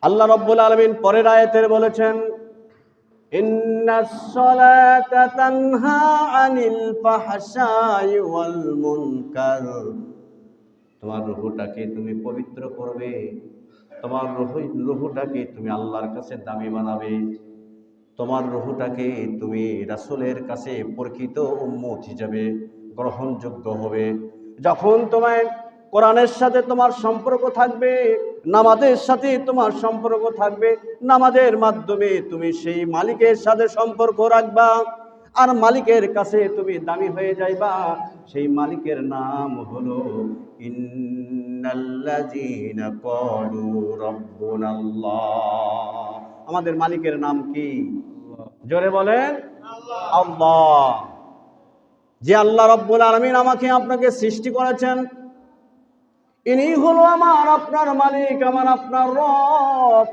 আল্লাহ রাব্বুল আলামিন পরের আয়াতে বলেছেন, ইন্নাস সালাতা তানহা আনিল ফাহশাই ওয়াল মুনকার। তোমার রূহটাকে তুমি পবিত্র করবে, তোমার রূহটাকে তুমি আল্লাহর কাছে দামি বানাবে, তোমার রূহটাকে তুমি রাসূলের কাছে প্রকৃত উম্মত হিসেবে গ্রহণযোগ্য হবে। যখন তোমার কোরআনের সাথে তোমার সম্পর্ক থাকবে, নামাজের সাথে তোমার সম্পর্ক থাকবে, নামাজের মাধ্যমে তুমি সেই মালিকের সাথে সম্পর্ক রাখবা, আর মালিকের কাছে তুমি দামি হয়ে যাইবা। সেই মালিকের নাম হলো ইন্নাল্লাযীনা ক্বালু রাব্বুনাল্লাহ। আমাদের মালিকের নাম কি? জোরে বলেন, আল্লাহ। যে আল্লাহ রাব্বুল আলামিন আমাকে আপনাকে সৃষ্টি করেছেন, ইনি হলো আমার আপনার মালিক, আমার আপনার রব।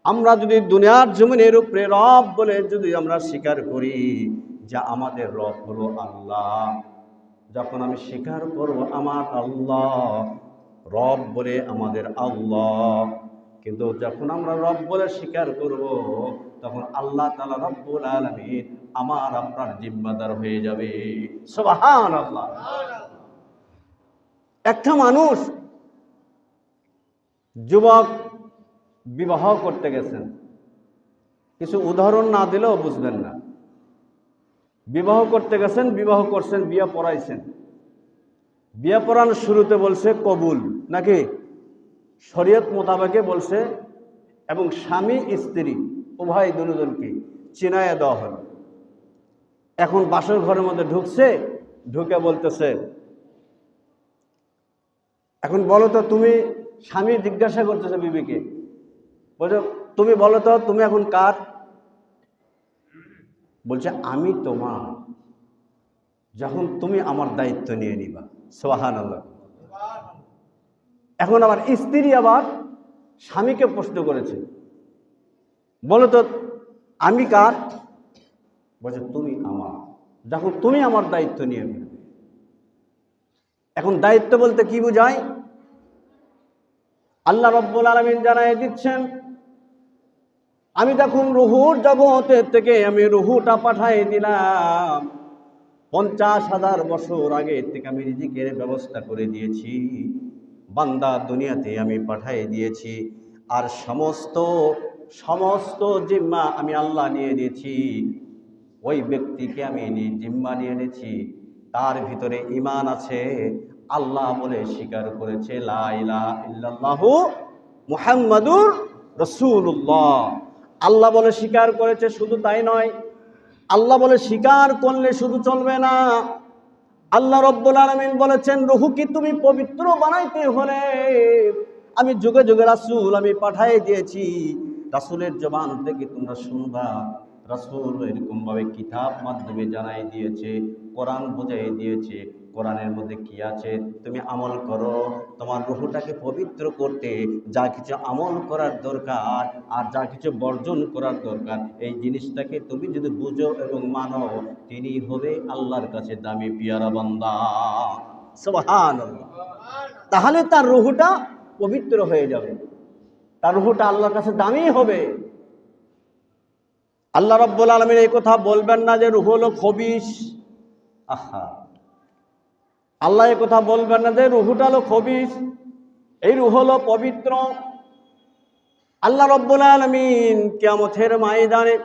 আমরা যদি দুনিয়ার জমিনের উপরে রব বলে যদি আমরা স্বীকার করি যে আমাদের রব হলো আল্লাহ, যখন আমি স্বীকার করব আমার আল্লাহ রব বলে আমাদের আল্লাহ, কিন্তু যখন আমরা রব বলে স্বীকার করব তখন আল্লাহ তাআলা রব্বুল আলামিন আমার আপনার জিম্মাদার হয়ে যাবে। সুবহানাল্লাহ। একটা মানুষ যুবক বিবাহ করতে গেছেন, কিছু উদাহরণ না দিলেও বুঝবেন না। বিবাহ করতে গেছেন, বিবাহ করছেন, বিয়ে পড়াইছেন। বিয়ে পড়ানোর শুরুতে বলছে কবুল, নাকি শরীয়ত মোতাবেকে বলছে, এবং স্বামী স্ত্রী উভয় দুজনকে চিনায়া দেওয়া হলো। এখন বাসর ঘরের মধ্যে ঢুকছে, ঢুকে বলতেছে, এখন বলো তো তুমি, স্বামী জিজ্ঞাসা করতেছে বিবিকে, বলছে তুমি বলো তো তুমি এখন কার? বলছে আমি তোমার, যখন তুমি আমার দায়িত্ব নিয়ে নিবা। সুবহানাল্লাহ। এখন আবার স্ত্রী আবার স্বামীকে প্রশ্ন করেছে, বলো তো আমি কার? বলছে তুমি আমার, যখন তুমি আমার দায়িত্ব নিয়ে নিবে। এখন দায়িত্ব বলতে কি বোঝায়? আল্লাহ রাব্বুল আলামিন জানায় দিচ্ছেন, আমি যখন রুহুর জগতের থেকে আমি রুহুটা পাঠিয়ে দিলাম, 50,000 বছর আগে থেকে আমি রিজিকের ব্যবস্থা করে দিয়েছি, বান্দা দুনিয়াতে আমি পাঠিয়ে দিয়েছি, আর সমস্ত সমস্ত জিম্মা আমি আল্লাহ নিয়ে নিয়েছি। ওই ব্যক্তিকে আমি জিম্মা নিয়ে নিয়েছি, তার ভিতরে ঈমান আছে, আল্লাহ বলে স্বীকার করেছে লা ইলাহা ইল্লাল্লাহু মুহাম্মাদুর রাসূলুল্লাহ। আল্লাহ বলে স্বীকার করেছে, শুধু তাই নয়, আল্লাহ বলে স্বীকার করলে শুধু চলবে না, আল্লাহ রাব্বুল আলামিন বলেছেন রূহকে তুমি পবিত্র বানাইতে হলে আমি যুগে যুগে রাসূল আমি পাঠিয়ে দিয়েছি, রাসূলের জবান থেকে তোমরা শুনবা। রাসূল এরকম ভাবে কিতাব মাধ্যমে জানাই দিয়েছে, কোরআন বুঝাই দিয়েছে, কোরআনের মধ্যে কি আছে তুমি আমল করো। তোমার রূহটাকে পবিত্র করতে যা কিছু আমল করার দরকার আর যা কিছু বর্জন করার দরকার, এই জিনিসটাকে তুমি যদি বুঝো এবং মানো, তিনি হবে আল্লাহর কাছে দামি পিয়ারা বান্দা। সুবহানাল্লাহ। তাহলে তার রূহটা পবিত্র হয়ে যাবে, তার রূহটা আল্লাহর কাছে দামি হবে। আল্লাহ রাব্বুল আলামিন এই কথা বলবেন না যে রূহ হলো খবিশ। আহা, আল্লাহ এই কথা বলবেন না যে রূহটা হলো খবিশ, এই রূহ হলো পবিত্র। আল্লাহ রাব্বুল আলামিন কিয়ামতের ময়দানে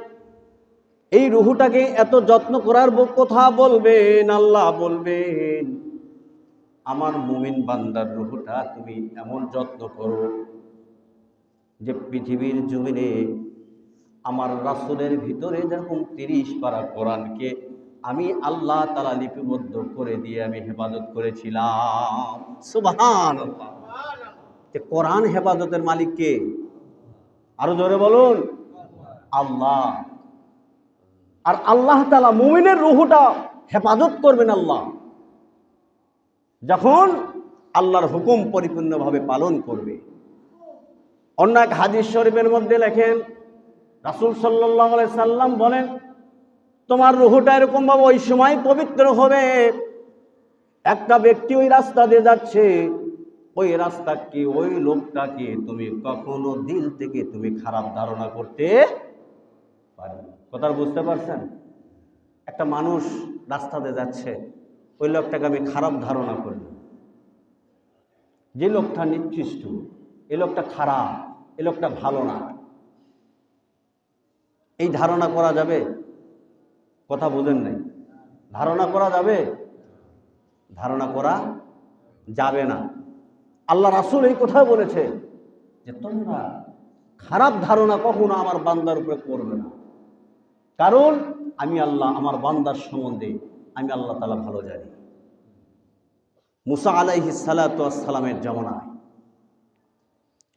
এই রূহটাকে এত যত্ন করার কথা বলবেন। আল্লাহ বলবেন আমার মুমিন বান্দার রূহটা তুমি এমন যত্ন করো যে পৃথিবীর জমিনে আমার রাসূলের ভিতরে যেরকম 30 পারা কোরআনকে আমি আল্লাহ তাআলা লিপিবদ্ধ করে দিয়ে আমি হেফাজত করেছিলাম। সুবহানাল্লাহ। কোরআন হেফাজতের মালিক কে? আরো জোরে বলুন, আল্লাহ। আর আল্লাহ তাআলা মুমিনের রূহটা হেফাজত করবেন আল্লাহ যখন আল্লাহর হুকুম পরিপূর্ণভাবে পালন করবে। অন্য এক হাদিস শরীফের মধ্যে লেখেন, রাসূল সাল্লাল্লাহু আলাইহি সাল্লাম বলেন, তোমার রূহটা এরকম ভাবে ওই সময় পবিত্র হবে, একটা ব্যক্তি ওই রাস্তা দিয়ে যাচ্ছে, ওই রাস্তাকে, ওই লোকটাকে তুমি কখনো দিল থেকে তুমি খারাপ ধারণা করতে পারবে না। কথা বুঝতে পারছেন? একটা মানুষ রাস্তাতে যাচ্ছে, ওই লোকটাকে আমি খারাপ ধারণা করলাম, যে লোকটা নিকৃষ্ট, এই লোকটা খারাপ, এই লোকটা ভালো না, এই ধারণা করা যাবে? কথা বোঝেন নাই? ধারণা করা যাবে? ধারণা করা যাবে না। আল্লাহ রাসূল এই কথা বলেছে যে তোমরা খারাপ ধারণা কখনো আমার বান্দার উপরে করবে না, কারণ আমি আল্লাহ আমার বান্দার সম্বন্ধে আমি আল্লাহ তাআলা ভালো জানি। মুসা আলাইহিস সালাতু ওয়াস সালামের জামানায়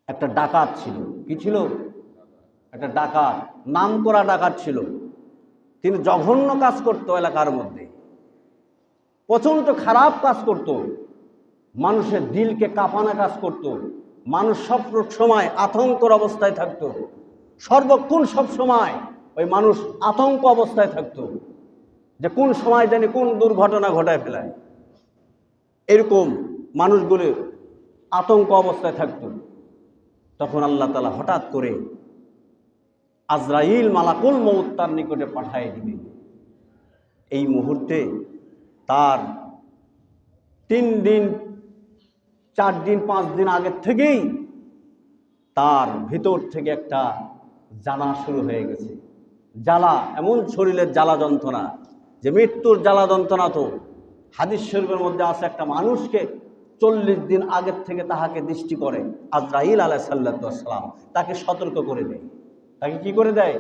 একটা ডাকাত ছিল। কি ছিল? একটা ডাকাত, নাম করা ডাকাত ছিল। তিনি জঘন্য কাজ করতো এলাকার মধ্যে, প্রচণ্ড খারাপ কাজ করত, মানুষের দিলকে কাঁপানো কাজ করত, মানুষ সব সময় আতঙ্কর অবস্থায় থাকতো, সর্বক্ষণ সব সময় ওই মানুষ আতঙ্ক অবস্থায় থাকতো যে কোন সময় জানি কোন দুর্ঘটনা ঘটায় ফেলায়। এরকম মানুষগুলো আতঙ্ক অবস্থায় থাকতো। তখন আল্লাহ তাআলা হঠাৎ করে আজরাইল মালাকুল মউত তার নিকটে পাঠিয়ে দিবে। এই মুহূর্তে তার 3 দিন 4 দিন 5 দিন আগের থেকেই তার ভিতর থেকে একটা জ্বালা শুরু হয়ে গেছে। জ্বালা, এমন শরীরের জ্বালা যন্ত্রণা যে মৃত্যুর জ্বালা যন্ত্রণা। তো হাদিস শরীফের মধ্যে আছে, একটা মানুষকে 40 দিন আগের থেকে তাহাকে দৃষ্টি করে আজরাইল আলাইহিস সালাম, তাকে সতর্ক করে দেয়। তাকে কি করে দেয়?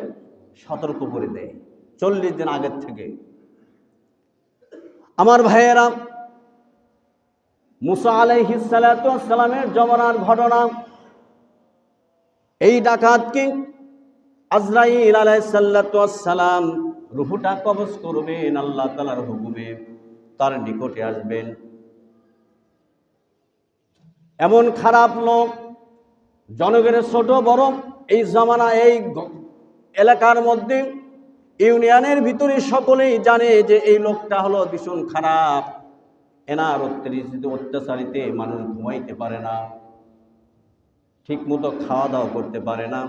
সতর্ক করে দেয় 40 দিন আগের থেকে। আমার ভাইয়েরা, মুসা আলাইহিস সালামের জমানার ঘটনা। এই ডাকাতকে আজরাইল আলাইহিস সালাম রূহটা কবজ করবেন, আল্লাহ তাআলার হুকুমে তার নিকটে আসবেন। এমন খারাপ লোক, জনগণের ছোট বড় এই জামানা, এই এলাকার মধ্যে ইউনিয়নের ভিতরে সকলেই জানে যে এই লোকটা হলো ভীষণ খারাপ। এনার অত্যাচারিতে মানুষ ঘুমাইতে পারে না, ঠিক মতো খাওয়া দাওয়া করতে পারে না।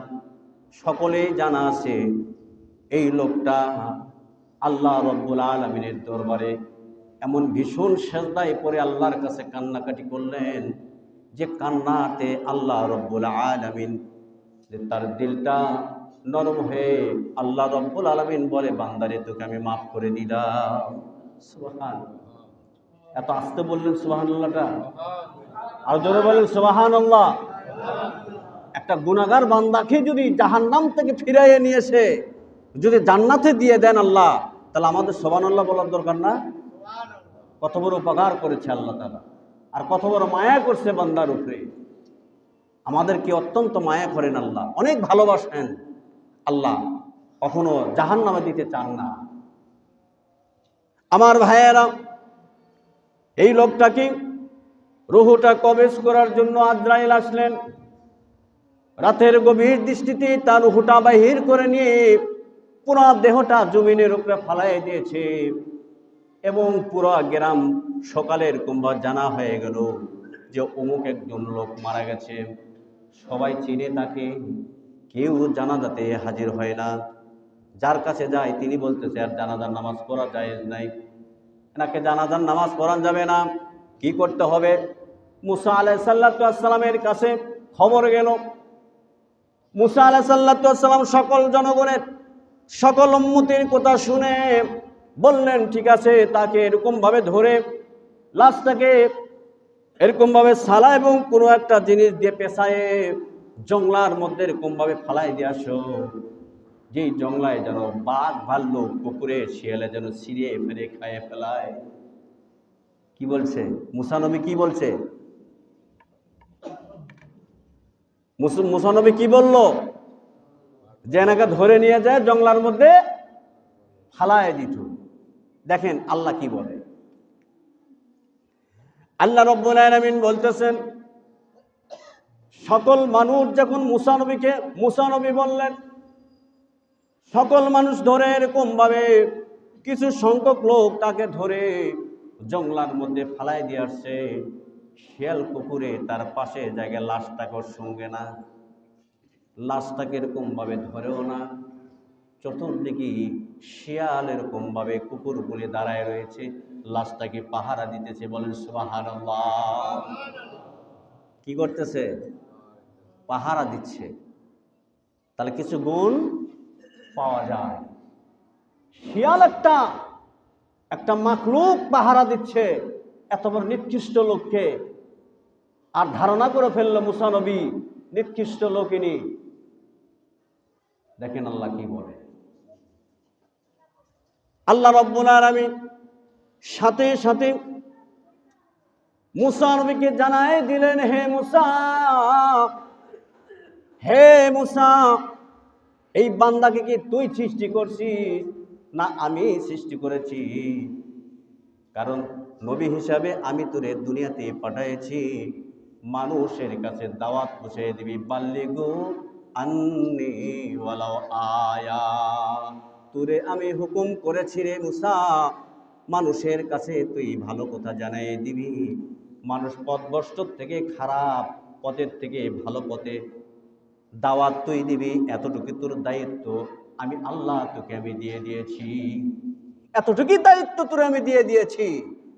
সকলেই জানা আছে এই লোকটা আল্লাহ রব্বুল আলামিনের দরবারে এমন ভীষণ সেজদায় পড়ে আল্লাহর কাছে কান্নাকাটি করলেন যে কান্নাতে আল্লাহ রব্বুল আলামিন তার দিলটা নরম হয়ে আল্লাহ রব্বুল আলামিন বলে, বান্দারে তোকে আমি মাফ করে দিলাম। সুবহানাল্লাহ। এত আস্তে বললেন সুবহানাল্লাহটা, আর জোরে বলেন সুবহানাল্লাহ। একটা গুনাহগার বান্দাকে যদি জাহান্নাম থেকে ফিরাইয়ে নিয়েছে, যদি জান্নাতে দিয়ে দেন আল্লাহ, তাহলে আমাদের সুবহানাল্লাহ বলার দরকার না? কত বড় উপকার করেছে আল্লাহ তাআলা, আর কত বড় মায়া করছে বান্দার উপরে। আমাদেরকে অত্যন্ত মায়া করেন আল্লাহ, অনেক ভালোবাসেন আল্লাহ, কখনো জাহান্নামে দিতে চান না। আমার ভাইয়েরা, এই লোকটাকে রূহটা কবজ করার জন্য আজরাইল আসলেন। রাতের গভীর দৃষ্টিতে তার রূহটা বাহির করে নিয়ে পুরো দেহটা জমিনের উপরে ফালাই দিয়েছে, এবং পুরো গ্রাম সকালের কুম্ভা জানা হয়ে গেল যে অমুক একজন লোক মারা গেছে। সবাই চিনে তাকে, কেউ জানাজাতে হাজির হয় না। যার কাছে যায় তিনি বলতেছে আর জানাজার নামাজ পড়া জায়েজ নাই, এনাকে জানাজার নামাজ পড়ানো যাবে না। কি করতে হবে? মুসা আলাইহিস সালামের কাছে খবর গেল। মুসা আলাইহিস সালাম সকল জনগণের, সকল উম্মতের কথা শুনে বললেন, ঠিক আছে, তাকে এরকমভাবে ধরে লাশটাকে এরকমভাবে সালা এবং কোনো একটা জিনিস দিয়ে পেঁচায়ে জংলার মধ্যে এরকমভাবে ফালাই দিয়ে আসো, যেই জংলায় যেন বাঘ ভাল্লুক কুকুরে শিয়ালে যেন ছিঁড়ে ফেরে খাইয়ে ফেলায়। কি বলছে মুসা নবী? কি বলছে মুসা নবী? কি বলল? যে এনাকে ধরে নিয়ে যায় জংলার মধ্যে ফালায় দিত। দেখেন আল্লাহ কি বলে। আল্লাহ রাব্বুল আলামিন বলতেছেন, সকল মানুষ যখন মুসা নবী বললেন, সকল মানুষ ধরে এরকম ভাবে কিছু সংখ্যক লোক তাকে ধরে জংলার মধ্যে ফালাই দিয়ে আসছে। শিয়াল কুকুরে তার পাশে জায়গায় লাশটাকে সঙ্গে না, লাশটাকে এরকম ভাবে ধরেও না, চতুর্দিকে শিয়াল এরকম ভাবে কুকুরগুলি দাঁড়ায় রয়েছে, লাশটাকে পাহারা দিতেছে। বলেন সুবহানাল্লাহ। কি করতেছে? পাহারা দিচ্ছে। তাহলে কিছু গুণ পাওয়া যায়। শিয়াল একটা মাখলুক পাহারা দিচ্ছে এত বড় নিকৃষ্ট লোককে, আর ধারণা করে ফেললো মুসা নবী নিকৃষ্ট লোকিনী। দেখেন আল্লাহ কি বলে। আল্লাহ রাব্বুল আলামিন সাথে সাথে মুসা নবীকে জানায় দিলেন, হে মুসা, এই বান্দাকে কি তুই সৃষ্টি করছিস না আমি সৃষ্টি করেছি? কারণ নবী হিসাবে আমি তোরে দুনিয়াতে পাঠাইছি, মানুষের কাছে দাওয়াত পৌঁছে দিবি। বাল্লিগু আন্নি ওয়ালাউ আয়া, তোরে আমি হুকুম করেছি রে মুসা, মানুষের কাছে তুই ভালো কথা জানাই দিবি। মানুষ পথভ্রষ্ট থেকে, খারাপ পথের থেকে ভালো পথে দাওয়াত তুই দিবি। এতটুকু তোর দায়িত্ব আমি আল্লাহ তোকে আমি দিয়ে দিয়েছি, এতটুকুই দায়িত্ব তোরে আমি দিয়ে দিয়েছি।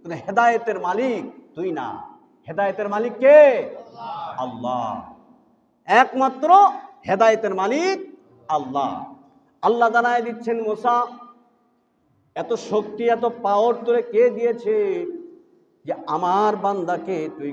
তুই হেদায়েতের মালিক তুই না, হেদায়েতের মালিক কে? আল্লাহ। একমাত্র হেদায়েতের মালিক আল্লাহ। আল্লাহ জানায় দিচ্ছেন, মুসা এত শক্তি এত পাওয়ার তোরে কে দিয়েছে যে আমার বান্দাকে তুই